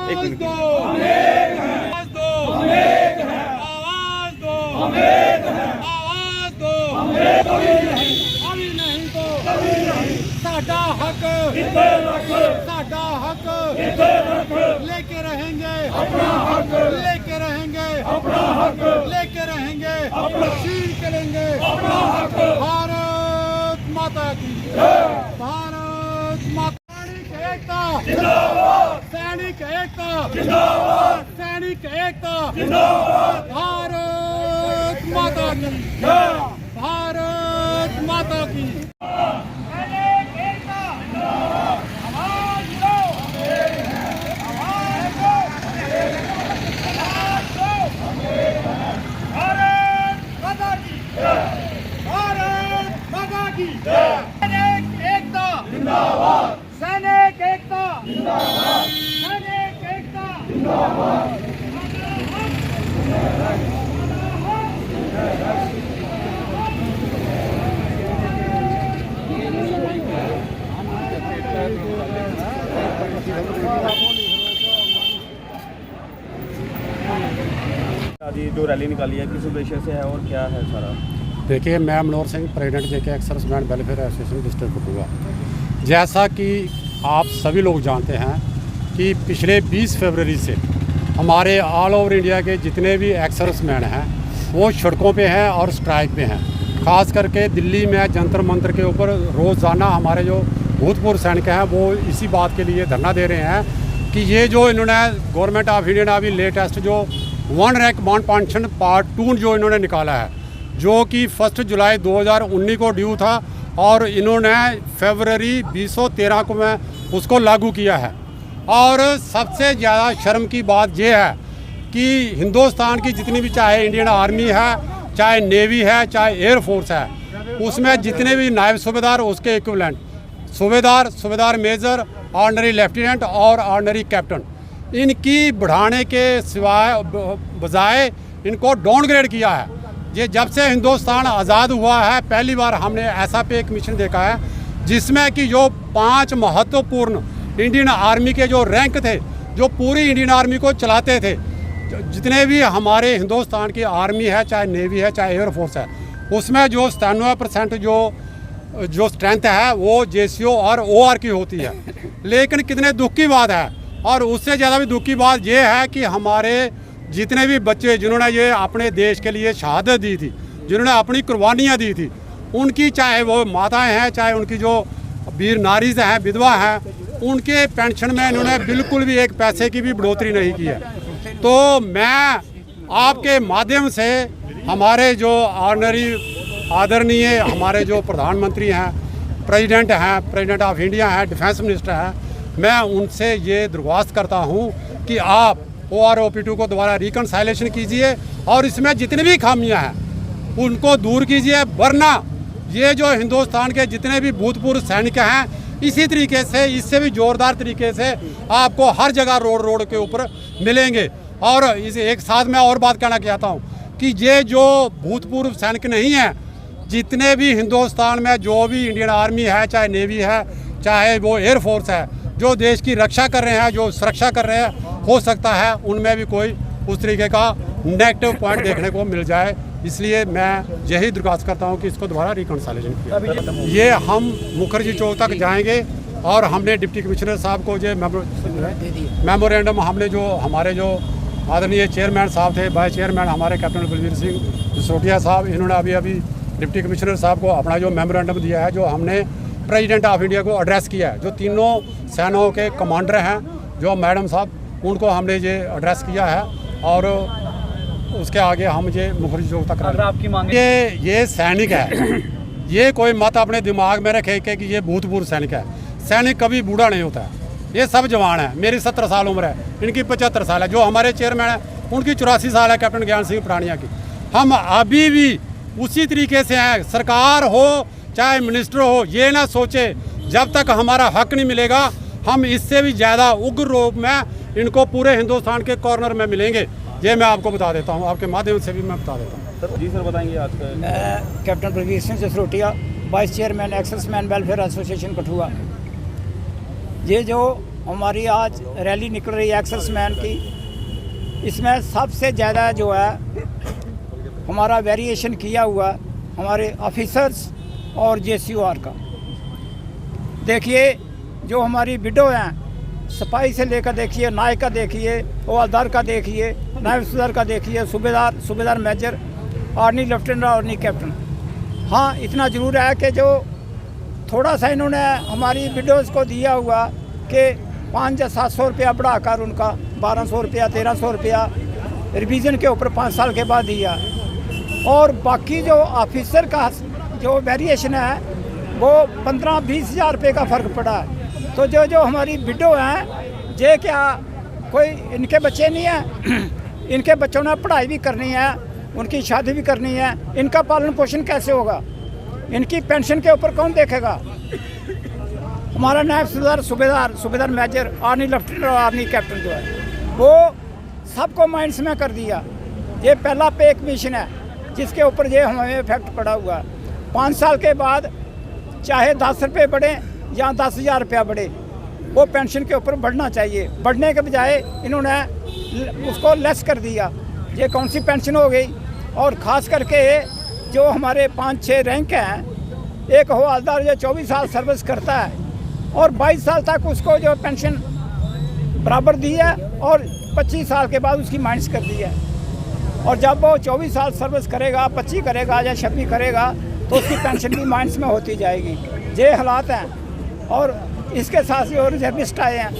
एक मिनट। आवाज दो, आवाज दो, आवाज दो, अभी नहीं तो साडा हक, साडा हक लेके रहेंगे, अपना हक लेके रहेंगे, अपना हक लेके रहेंगे, शील करेंगे, अपना हक। भारत माता की भारत माता। सैनिक एकता जिंदाबाद, सैनिक एकता जिंदाबाद, सैनिक एकता जिंदाबाद। भारत माता की भारत माता की। सैनिक एकता जिंदाबाद, सैनिक एकता जिंदाबाद, सैनिक एकता जिंदाबाद। आज जो रैली निकाली है किस उद्देश्य से है और क्या है सारा? देखिए, मैं Manohar Singh, president JK ex serviceman welfare association district Kathua. जैसा कि आप सभी लोग जानते हैं कि पिछले 20 फरवरी से हमारे ऑल ओवर इंडिया के जितने भी एक्स सर्विसमैन हैं वो सड़कों पे हैं और स्ट्राइक पे हैं। ख़ास करके दिल्ली में जंतर मंतर के ऊपर रोज़ाना हमारे जो भूतपूर्व सैनिक हैं वो इसी बात के लिए धरना दे रहे हैं कि ये जो इन्होंने गवर्नमेंट ऑफ इंडिया ने अभी लेटेस्ट जो 1 रैंक 1 पेंशन पार्ट 2 जो इन्होंने निकाला है, जो कि 1 जुलाई 2019 को ड्यू था और इन्होंने फरवरी 2013 को में उसको लागू किया है। और सबसे ज़्यादा शर्म की बात यह है कि हिंदुस्तान की जितनी भी, चाहे इंडियन आर्मी है, चाहे नेवी है, चाहे एयरफोर्स है, उसमें जितने भी नायब सूबेदार, उसके इक्विवेलेंट सूबेदार, सूबेदार मेजर, ऑर्डिनरी लेफ्टिनेंट और ऑर्डिनरी कैप्टन, इनकी बढ़ाने के सिवाय बजाय इनको डाउनग्रेड किया है। ये जब से हिंदुस्तान आज़ाद हुआ है पहली बार हमने ऐसा पे कमीशन देखा है जिसमें कि जो 5 महत्वपूर्ण इंडियन आर्मी के जो रैंक थे, जो पूरी इंडियन आर्मी को चलाते थे, जितने भी हमारे हिंदुस्तान की आर्मी है, चाहे नेवी है, चाहे एयरफोर्स है, उसमें जो 97% जो स्ट्रेंथ है वो JCO और OR की होती है। लेकिन कितने दुख की बात है, और उससे ज़्यादा भी दुख की बात यह है कि हमारे जितने भी बच्चे जिन्होंने ये अपने देश के लिए शहादत दी थी, जिन्होंने अपनी कुर्बानियाँ दी थी, उनकी चाहे वो माताएं हैं, चाहे उनकी जो वीर नारीज़ हैं, विधवा हैं, उनके पेंशन में इन्होंने बिल्कुल भी एक पैसे की भी बढ़ोतरी नहीं की है। तो मैं आपके माध्यम से हमारे जो आदरणीय हमारे जो प्रधानमंत्री हैं, प्रेसिडेंट ऑफ इंडिया हैं, डिफेंस मिनिस्टर हैं, मैं उनसे ये दरख्वास्त करता हूँ कि आप OR-OP2 को दोबारा रिकनसाइलेशन कीजिए और इसमें जितनी भी खामियां हैं उनको दूर कीजिए, वरना ये जो हिंदुस्तान के जितने भी भूतपूर्व सैनिक हैं इसी तरीके से, इससे भी ज़ोरदार तरीके से आपको हर जगह रोड के ऊपर मिलेंगे। और इस एक साथ मैं और बात कहना चाहता हूँ कि ये जो भूतपूर्व सैनिक नहीं हैं, जितने भी हिंदुस्तान में जो भी इंडियन आर्मी है, चाहे नेवी है, चाहे वो एयरफोर्स है, जो देश की रक्षा कर रहे हैं, जो सुरक्षा कर रहे हैं, हो सकता है उनमें भी कोई उस तरीके का नेगेटिव पॉइंट देखने को मिल जाए। इसलिए मैं यही दरख्वास्त करता हूं कि इसको दोबारा रिकनसाइलेशन किया। ये हम मुखर्जी चौक तक जाएंगे और हमने डिप्टी कमिश्नर साहब को जो मेमोरेंडम हमने जो हमारे जो आदरणीय चेयरमैन साहब थे, वाइस चेयरमैन हमारे कैप्टन बलवीर सिंह सिसोदिया साहब, इन्होंने अभी डिप्टी कमिश्नर साहब को अपना जो मेमोरेंडम दिया है, जो हमने प्रेसिडेंट ऑफ इंडिया को एड्रेस किया है, जो तीनों सेनाओं के कमांडर हैं, जो मैडम साहब, उनको हमने ये एड्रेस किया है। और उसके आगे हम ये मुखर्जी चौक तक आपकी मांग ये सैनिक है, ये कोई मत अपने दिमाग में रखे कि ये भूतपूर्व सैनिक है। सैनिक कभी बूढ़ा नहीं होता है, ये सब जवान है। मेरी 17 साल उम्र है, इनकी 75 साल है। जो हमारे चेयरमैन हैं उनकी 84 साल है, कैप्टन ज्ञान सिंह पठानिया की। हम अभी भी उसी तरीके से हैं। सरकार हो चाहे मिनिस्टर हो, ये ना सोचे जब तक हमारा हक नहीं मिलेगा हम इससे भी ज़्यादा उग्र रूप में इनको पूरे हिंदुस्तान के कॉर्नर में मिलेंगे। ये मैं आपको बता देता हूँ, आपके माध्यम से भी मैं बता देता हूँ। सर जी, सर बताएंगे आज का। मैं captain Balvir Singh Sisodia, vice chairman ex serviceman welfare association Kathua. ये जो हमारी आज रैली निकल रही है एक्सर्समैन की। इसमें सबसे ज़्यादा जो है हमारा वेरिएशन किया हुआ हमारे ऑफिसर्स और JCOR का। देखिए जो हमारी विडो हैं, सिपाही से लेकर देखिए, नायक का देखिए, हवलदार का देखिए, नायब सूबेदार का देखिए, subedar major, army lieutenant, army captain. हाँ, इतना ज़रूर है कि जो थोड़ा सा इन्होंने हमारी विडोज़ को दिया हुआ कि 500 या 700 रुपया बढ़ाकर उनका 1200 रुपया 1300 रुपया रिवीजन के ऊपर 5 साल के बाद दिया। और बाकी जो ऑफिसर का जो वेरिएशन है वो 15-20 हज़ार रुपये का फ़र्क पड़ा है। तो जो हमारी विडो हैं, ये क्या कोई इनके बच्चे नहीं हैं, इनके बच्चों ने पढ़ाई भी करनी है, उनकी शादी भी करनी है, इनका पालन पोषण कैसे होगा? इनकी पेंशन के ऊपर कौन देखेगा? हमारा नायब सूबेदार मेजर, आर्मी लेफ्टिनेंट और आर्मी कैप्टन जो है वो सबको माइंड्स में कर दिया। ये पहला पे कमीशन है जिसके ऊपर ये हमें इफेक्ट पड़ा हुआ है। 5 साल के बाद चाहे 10 रुपये बढ़े या 10,000 रुपया बढ़े, वो पेंशन के ऊपर बढ़ना चाहिए। बढ़ने के बजाय इन्होंने उसको लेस कर दिया। ये कौन सी पेंशन हो गई? और ख़ास करके जो हमारे 5-6 रैंक हैं, एक हवलदार जो 24 साल सर्विस करता है और 22 साल तक उसको जो पेंशन बराबर दी है और 25 साल के बाद उसकी माइनस कर दी है। और जब वो 24 साल सर्विस करेगा, 25 करेगा या 26 करेगा तो उसकी पेंशन भी माइनस में होती जाएगी। ये हालात हैं। और इसके साथ जो रिजर्विस्ट आए हैं,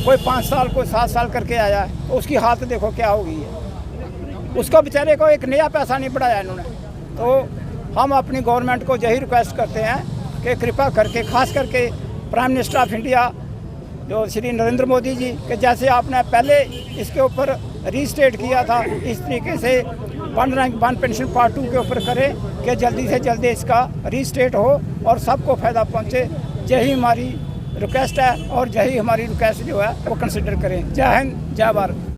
कोई 5 साल कोई 7 साल करके आया है, तो उसकी हालत देखो क्या हो गई है। उसको बेचारे को एक नया पैसा नहीं बढ़ाया इन्होंने। तो हम अपनी गवर्नमेंट को यही रिक्वेस्ट करते हैं कि कृपा करके, खास करके प्राइम मिनिस्टर ऑफ इंडिया जो श्री नरेंद्र मोदी जी, कि जैसे आपने पहले इसके ऊपर रीस्टेट किया था, इस तरीके से 1 रैंक 1 पेंशन पार्ट 2 के ऊपर करें कि जल्दी से जल्दी इसका रीस्टेट हो और सबको फ़ायदा पहुँचे। यही हमारी रिक्वेस्ट है और यही हमारी रिक्वेस्ट जो है वो कंसिडर करें। जय हिंद, जय भारत।